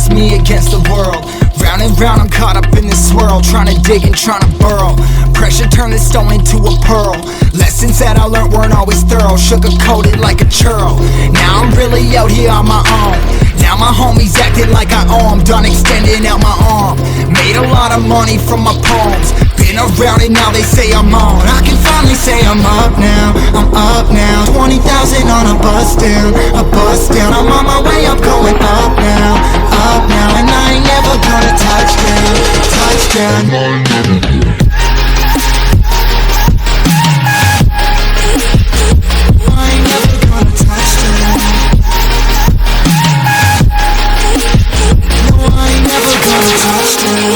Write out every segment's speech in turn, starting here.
just me against the world. Round and round I'm caught up in this swirl, trying to dig and trying to burrow. Pressure turned this stone into a pearl. Lessons that I learned weren't always thorough, sugar-coated like a churl. Now I'm really out here on my own. Now my homies acting like I owe 'em. Done extending out my arm. Made a lot of money from my poems. Been around it, now they say I'm on. I can finally say I'm up now. I'm up now. 20,000 on a bus down. A bus down. I'm on my way up, going up now. Up now. And I ain't never gonna touch down. Touchdown. I ain't never gonna touch down. No, I ain't never gonna touch down.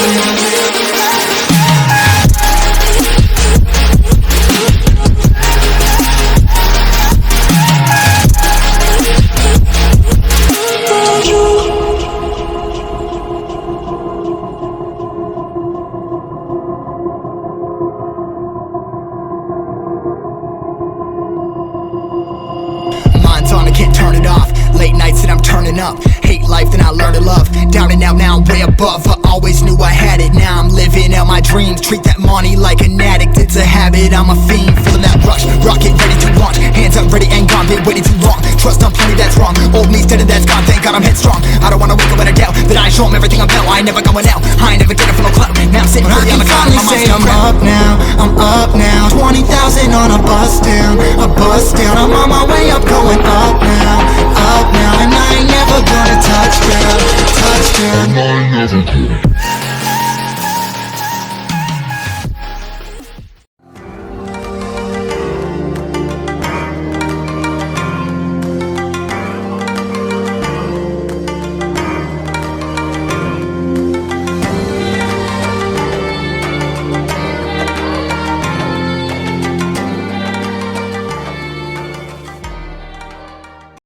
Can't turn it off. Late nights and I'm turning up. Hate life, then I learn to love. Down and out, now I'm way above. I always knew I had it, now I'm living out my dreams. Treat that money like an addict, it's a habit, I'm a fiend. Feeling that rush, rocket ready to launch. Hands up, ready and gone, been waiting too long. Trust on plenty, that's wrong. Old me's dead and that's gone, thank God I'm headstrong. I don't wanna wake up with a doubt that I show 'em everything I'm about. I ain't never going out, I ain't never getting for no clout. Now I'm sitting pretty on the cloud. I can finally say I'm up now, I'm up now. 20,000 on a bus down, a bus down. I'm on my way up, going up